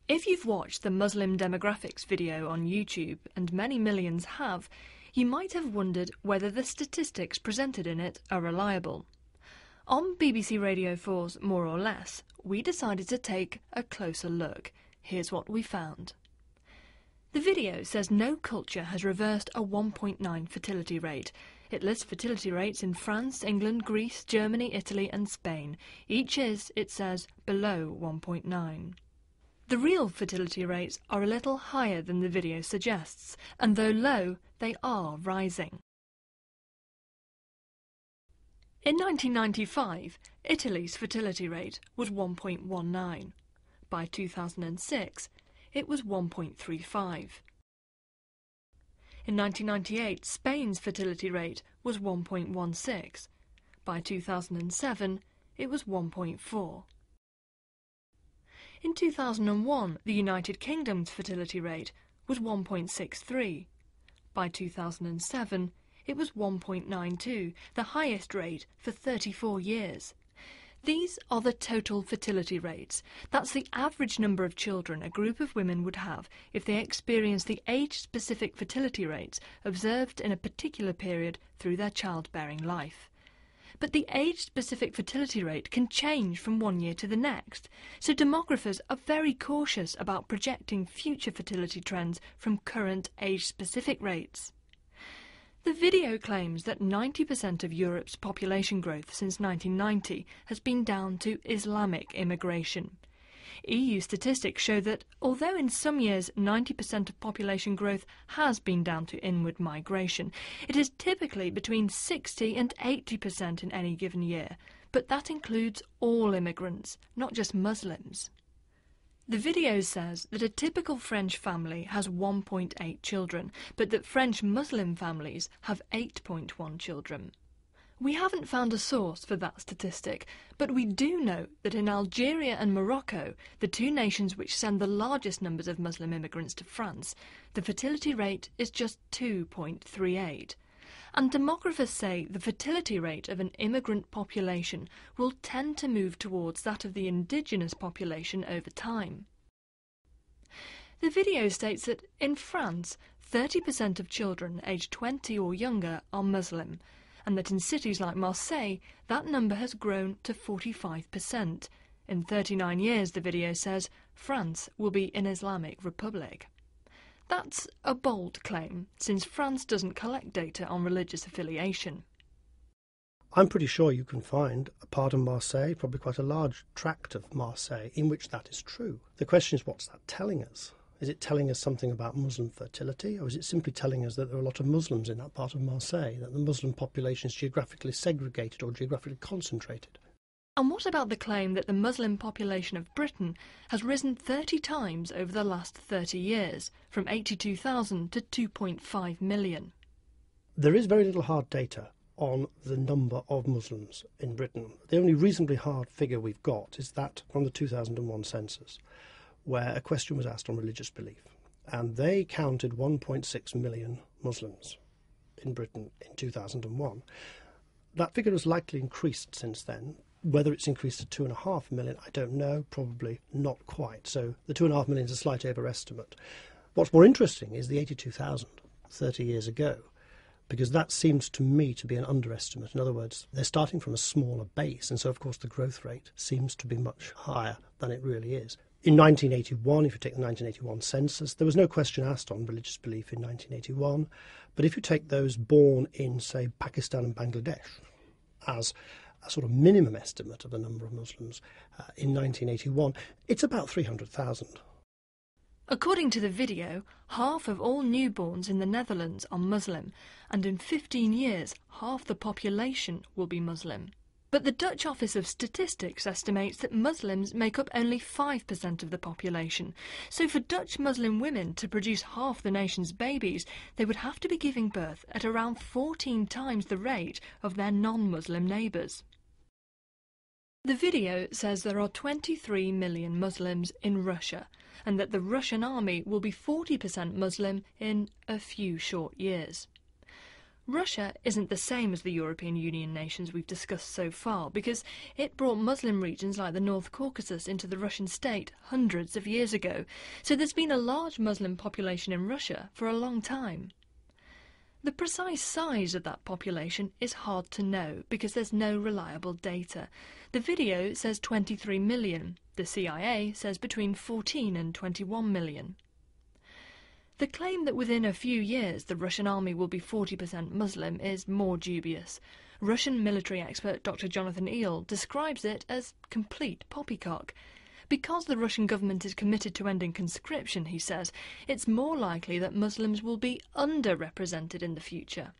If you've watched the Muslim demographics video on YouTube, and many millions have, you might have wondered whether the statistics presented in it are reliable. On BBC Radio 4's More or Less, we decided to take a closer look. Here's what we found. The video says no culture has reversed a 1.9 fertility rate. It lists fertility rates in France, England, Greece, Germany, Italy and Spain. Each is, it says, below 1.9. The real fertility rates are a little higher than the video suggests, and though low, they are rising. In 1995, Italy's fertility rate was 1.19. By 2006, it was 1.35. In 1998, Spain's fertility rate was 1.16. By 2007, it was 1.4. In 2001, the United Kingdom's fertility rate was 1.63. By 2007, it was 1.92, the highest rate for 34 years. These are the total fertility rates. That's the average number of children a group of women would have if they experienced the age-specific fertility rates observed in a particular period through their childbearing life. But the age-specific fertility rate can change from one year to the next, so demographers are very cautious about projecting future fertility trends from current age-specific rates. The video claims that 90% of Europe's population growth since 1990 has been down to Islamic immigration. EU statistics show that, although in some years 90% of population growth has been down to inward migration, it is typically between 60 and 80% in any given year, but that includes all immigrants, not just Muslims. The video says that a typical French family has 1.8 children, but that French Muslim families have 8.1 children. We haven't found a source for that statistic, but we do know that in Algeria and Morocco, the two nations which send the largest numbers of Muslim immigrants to France, the fertility rate is just 2.38. And demographers say the fertility rate of an immigrant population will tend to move towards that of the indigenous population over time. The video states that in France, 30% of children aged 20 or younger are Muslim, and that in cities like Marseille, that number has grown to 45%. In 39 years, the video says, France will be an Islamic republic. That's a bold claim, since France doesn't collect data on religious affiliation. I'm pretty sure you can find a part of Marseille, probably quite a large tract of Marseille, in which that is true. The question is, what's that telling us? Is it telling us something about Muslim fertility, or is it simply telling us that there are a lot of Muslims in that part of Marseille, that the Muslim population is geographically segregated or geographically concentrated? And what about the claim that the Muslim population of Britain has risen 30 times over the last 30 years, from 82,000 to 2.5 million? There is very little hard data on the number of Muslims in Britain. The only reasonably hard figure we've got is that from the 2001 census, where a question was asked on religious belief, and they counted 1.6 million Muslims in Britain in 2001. That figure has likely increased since then. Whether it's increased to 2.5 million, I don't know, probably not quite. So the 2.5 million is a slight overestimate. What's more interesting is the 82,000 30 years ago, because that seems to me to be an underestimate. In other words, they're starting from a smaller base, and so of course the growth rate seems to be much higher than it really is. In 1981, if you take the 1981 census, there was no question asked on religious belief in 1981, but if you take those born in, say, Pakistan and Bangladesh as a sort of minimum estimate of the number of Muslims in 1981, it's about 300,000. According to the video, half of all newborns in the Netherlands are Muslim, and in 15 years, half the population will be Muslim. But the Dutch Office of Statistics estimates that Muslims make up only 5% of the population. So for Dutch Muslim women to produce half the nation's babies, they would have to be giving birth at around 14 times the rate of their non-Muslim neighbours. The video says there are 23 million Muslims in Russia, and that the Russian army will be 40% Muslim in a few short years. Russia isn't the same as the European Union nations we've discussed so far because it brought Muslim regions like the North Caucasus into the Russian state hundreds of years ago, so there's been a large Muslim population in Russia for a long time. The precise size of that population is hard to know because there's no reliable data. The video says 23 million, the CIA says between 14 and 21 million. The claim that within a few years the Russian army will be 40% Muslim is more dubious. Russian military expert Dr. Jonathan Eel describes it as complete poppycock. Because the Russian government is committed to ending conscription, he says, it's more likely that Muslims will be underrepresented in the future.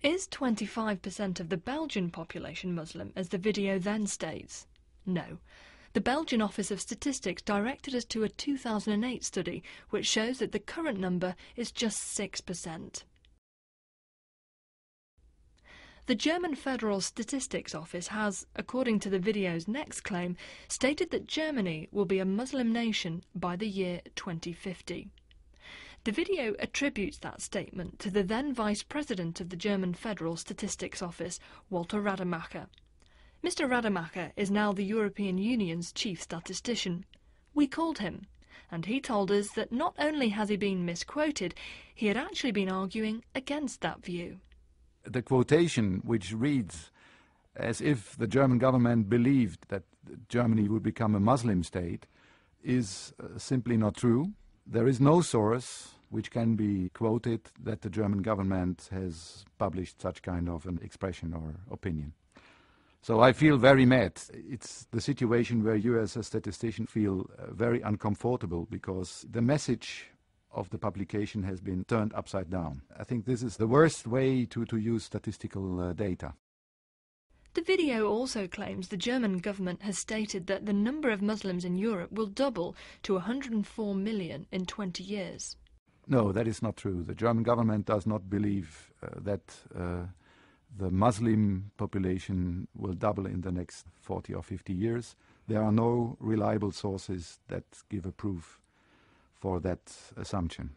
Is 25% of the Belgian population Muslim, as the video then states? No. The Belgian Office of Statistics directed us to a 2008 study which shows that the current number is just 6%. The German Federal Statistics Office has, according to the video's next claim, stated that Germany will be a Muslim nation by the year 2050. The video attributes that statement to the then Vice President of the German Federal Statistics Office, Walter Rademacher. Mr. Rademacher is now the European Union's chief statistician. We called him, and he told us that not only has he been misquoted, he had actually been arguing against that view. The quotation, which reads as if the German government believed that Germany would become a Muslim state, is simply not true. There is no source which can be quoted that the German government has published such kind of an expression or opinion. So I feel very mad. It's the situation where you as a statistician feel very uncomfortable because the message of the publication has been turned upside down. I think this is the worst way to use statistical data. The video also claims the German government has stated that the number of Muslims in Europe will double to 104 million in 20 years. No, that is not true. The German government does not believe that the Muslim population will double in the next 40 or 50 years. There are no reliable sources that give a proof for that assumption.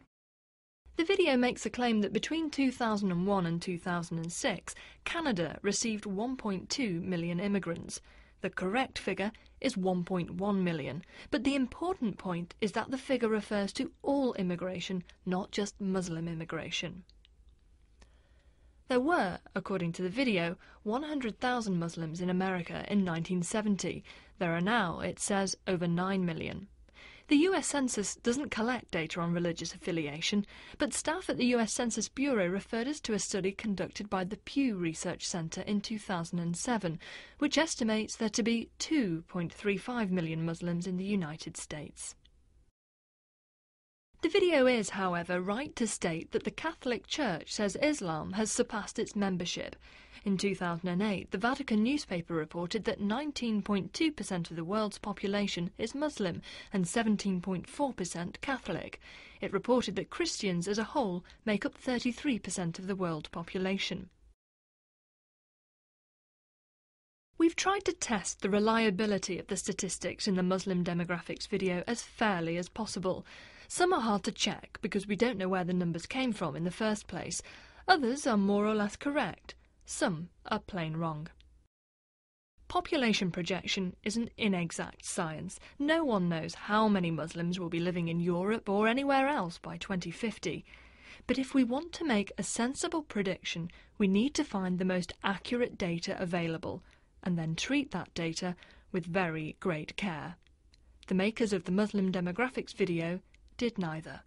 The video makes a claim that between 2001 and 2006, Canada received 1.2 million immigrants. The correct figure is 1.1 million, but the important point is that the figure refers to all immigration, not just Muslim immigration. There were, according to the video, 100,000 Muslims in America in 1970. There are now, it says, over 9 million. The US Census doesn't collect data on religious affiliation, but staff at the US Census Bureau referred us to a study conducted by the Pew Research Center in 2007, which estimates there to be 2.35 million Muslims in the United States. The video is, however, right to state that the Catholic Church says Islam has surpassed its membership. In 2008, the Vatican newspaper reported that 19.2% of the world's population is Muslim and 17.4% Catholic. It reported that Christians as a whole make up 33% of the world population. We've tried to test the reliability of the statistics in the Muslim demographics video as fairly as possible. Some are hard to check because we don't know where the numbers came from in the first place. Others are more or less correct. Some are plain wrong. Population projection is an inexact science. No one knows how many Muslims will be living in Europe or anywhere else by 2050. But if we want to make a sensible prediction, we need to find the most accurate data available and then treat that data with very great care. The makers of the Muslim demographics video did neither.